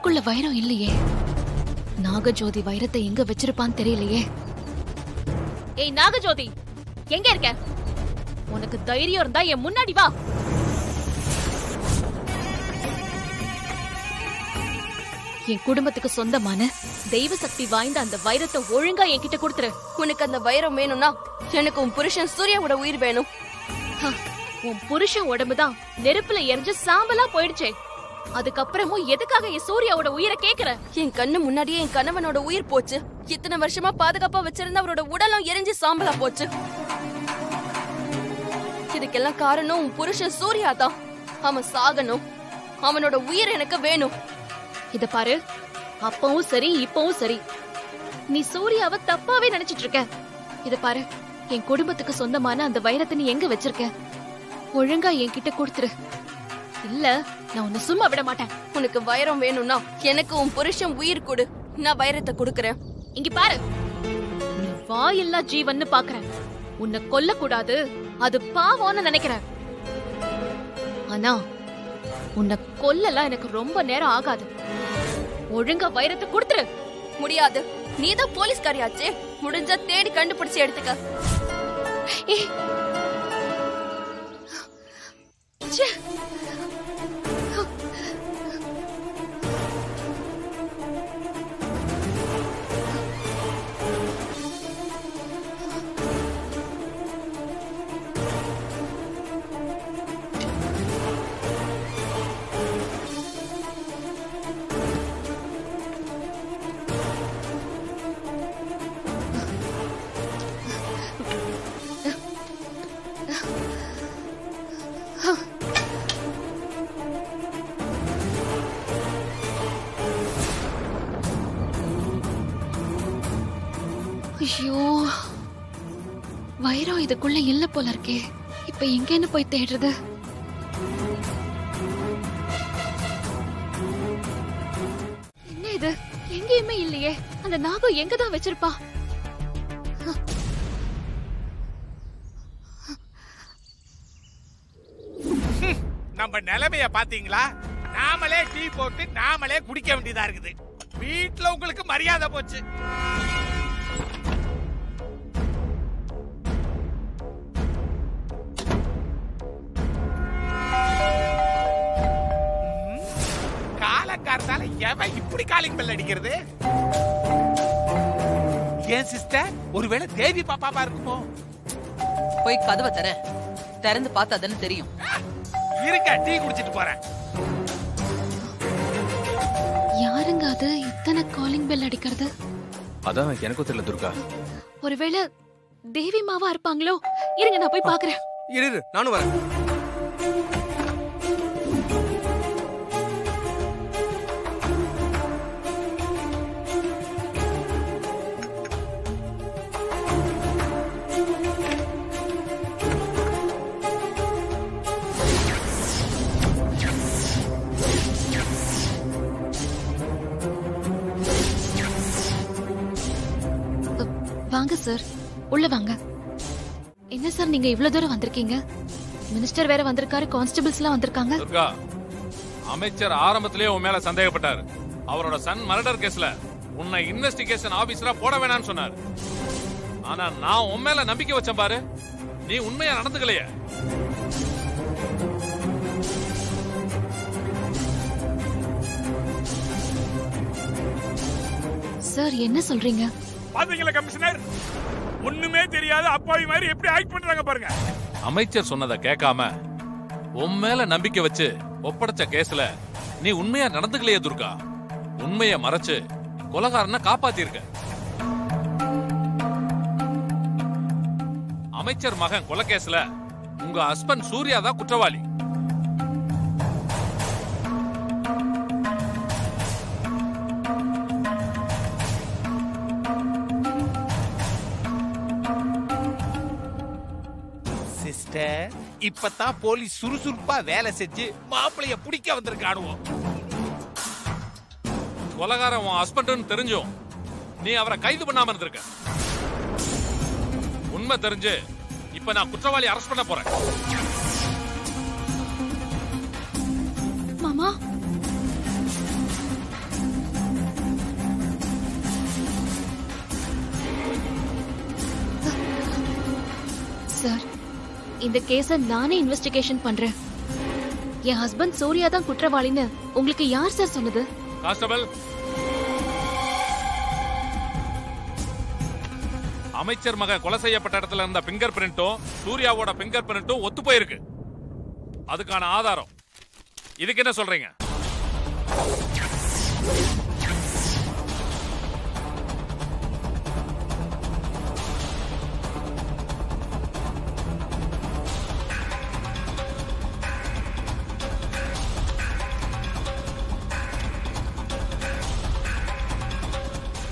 உள்ளுக்குள்ள வைரம் இல்லையே. நாகஜோதி வைரத்தை எங்க வச்சிருப்பான்னு தெரியலையே. ஏய் நாகஜோதி, எங்க இருக்க? உனக்கு தைரியம் இருந்தா என் முன்னாடி வா. என் குடும்பத்துக்கு சொந்தமான தெய்வ சக்தி வாய்ந்த அந்த வைரத்தை ஒழுங்கா என்கிட்ட கொடுத்துரு. உனக்கு அந்த வைரம் வேணும்னா எனக்கு உன் புருஷன் சூர்யாவோட உயிர் வேணும். உன் புருஷன் உடம்புதான் நெருப்புல எரிஞ்சு சாம்பலா போயிடுச்சே, அதுக்கப்புறமும் எதுக்காக என் சூர்யாவோட உயிரை கேக்குற? என் கண்ணு முன்னாடியே என் கணவனோட உயிர் போச்சு. இத்தனை வருஷமா பாதுகாப்பா வச்சிருந்த அவரோட உடலும் எரிஞ்சு சாம்பலா போச்சு. இதுக்கெல்லாம் காரணம் உன் புருஷன் சூர்யா தான். அவன் சாகணும். அவனோட உயிர் எனக்கு வேணும். இத பாரு, அப்பவும் சரி இப்பவும் சரி, நீ சூர்யாவை தப்பாவே நினைச்சிட்டு இருக்க. இத பாரு, என் குடும்பத்துக்கு சொந்தமான அந்த வைரத்தை நீ எங்க வச்சிருக்க? ஒழுங்கா என்கிட்ட கொடுத்துரு. இல்ல நான் உன்னை சும்மா விட மாட்டேன். உனக்கு வைரம் வேணும்னா எனக்கு உன் புருஷன் உயிர் கொடு. நான் வைரத்தை கொடுக்கறேன். இங்க பாரு, நீ வாயில்லா ஜீவன்னு பாக்குறேன். உன்னை கொல்ல கூடாது, அது பாவம்னு நினைக்கிறேன். ஆனா உன்னை கொல்லலாம் எனக்கு ரொம்ப நேரம் ஆகாது. ஒழுங்கா வைரத்தை கொடுத்துரு. முடியாது, நீதான் போலீஸ்காரியாச்சே. முடிஞ்சா தேடி கண்டுபிடிச்சு எடுத்துக்க. ஐயோ, வைரம் இதுக்குள்ள இல்ல போல இருக்கே. இப்ப எங்கன்னு போய் தேடுறது? என்ன இது? எங்கேயுமே இல்லையே. அந்த நாகம் எங்கதான் வச்சிருப்பா? நம்ம நிலைமைய பாத்தீங்களா? நாமளே டீ போட்டு நாமளே குடிக்க வேண்டியதா இருக்குது. வீட்டுல உங்களுக்கு மரியாதை போச்சு. காலக்காரத்தால எவன் இப்படி காலிங் பெல் அடிக்கிறது? ஏன் சிஸ்டர், ஒருவேளை தேவி பாப்பாவா இருக்குமோ? போய் கதவை திறந்து பார்த்தா தானே தெரியும். இருக்க, டீ குடிச்சிட்டு போறேன். யாருங்க அது இத்தனை காலிங் பெல் அடிக்கிறது? அதான் எனக்கும் தெரியல துர்கா. ஒருவேளை தேவி மாவா இருப்பாங்களோ? இருங்க, நான் போய் பாக்குறேன். இரு, நானும் வரேன். வாங்க சார், உள்ள வாங்க. என்ன சார் நீங்க இவ்வளவு தூரம் வந்திருக்கீங்க? மினிஸ்டர் வேற வந்திருக்காரு, கான்ஸ்டபிள்ஸ் எல்லாம் வந்திருக்காங்க. துர்கா, அமைச்சர் ஆரம்பத்திலேயே உன் மேல சந்தேகப்பட்டாரு. அவரோட சன் மர்டர் கேஸ்ல உன்னை இன்வெஸ்டிகேஷன் ஆபீசரா போட வேணாம்னு சொன்னாரு. ஆனா நான் உன் மேல நம்பிக்கை வச்சேன் பாரு, நீ உண்மையா நடந்துக்கலையே. சார் என்ன சொல்றீங்க? பாத்தீங்களா கமிஷனர், ஒண்ணுமே தெரியாத அப்பாவி மாதிரி எப்படி ஆக்ட் பண்றாங்க பாருங்க. அமைச்சர் சொன்னதை கேட்காம உன் மேல நம்பிக்கை வச்சு ஒப்படைச்ச கேஸ்ல நீ உண்மையா நடந்துக்கலையே துர்கா. உண்மையை மறைச்சு கொலைகாரனை காப்பாத்திருக்க. அமைச்சர் மகன் கொலை கேஸ்ல உங்க ஹஸ்பண்ட் சூர்யா தான் குற்றவாளி. இப்பதான் போலீஸ் சுறுசுறுப்பா வேலை செஞ்சு மாப்பிளைய பிடிக்க வந்திருக்கானுவோம். கொலைகாரன் உன் ஹஸ்பண்ட் தெரிஞ்சும் நீ அவரை கைது பண்ணாம இருந்திருக்க. உண்மை தெரிஞ்சு இப்ப நான் குற்றவாளி அரெஸ்ட் பண்ண போறேன். மாமா, சார், இந்த கேஸ நானே இன்வெஸ்டிகேஷன் பண்றேன். என் ஹஸ்பண்ட் சூர்யா தான் குற்றவாளின்னு உங்களுக்கு யார் சார் சொன்னது? கான்ஸ்டபிள், அமைச்சர் மகன் கொலை செய்யப்பட்ட இடத்துல இருந்த பிங்கர் பிரிண்டும் சூர்யாவோட பிங்கர் பிரிண்டும் ஒத்து போயிருக்கு. அதுக்கான ஆதாரம் இதுக்கு என்ன சொல்றீங்க?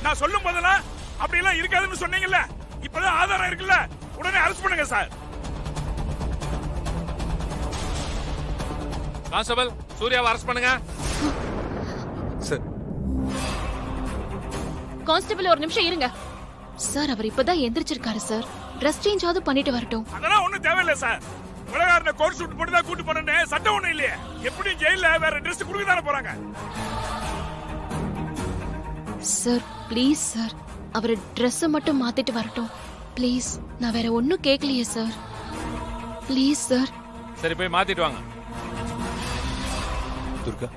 நான் சொல்லும் போதெல்லாம் அப்படி எல்லாம் இருக்காதுன்னு சொன்னீங்கல்ல, இப்பதான் ஆதாரம் இருக்குல்ல, உடனே அரெஸ்ட் பண்ணுங்க சார். கான்ஸ்டபிள், சூர்யாவை அரெஸ்ட் பண்ணுங்க. சார். கான்ஸ்டபிள் ஒரு நிமிஷம் இருங்க சார். அவர் இப்பதான் எந்திரிச்சிருக்காரு சார். ட்ரெஸ் சேஞ்ச் ஆவது பண்ணிட்டு வரட்டும். அதெல்லாம் ஒண்ணும் தேவையில்லை சார். உலகாரனை கோட் சூட் போட்டு தான் கூட்டு போனே, சட்டம் ஒண்ணும் இல்லையே. எப்படி ஜெயில வேற ட்ரெஸ் கொடுக்க தானே போறாங்க. சார் ப்ளீஸ் சார், அவர் ட்ரெஸ் மட்டும் மாத்திட்டு வரட்டும் ப்ளீஸ். நான் வேற ஒன்னும் கேட்கலையே சார். Please sir. சரி, போய் மாத்திட்டு வாங்க. துர்கா,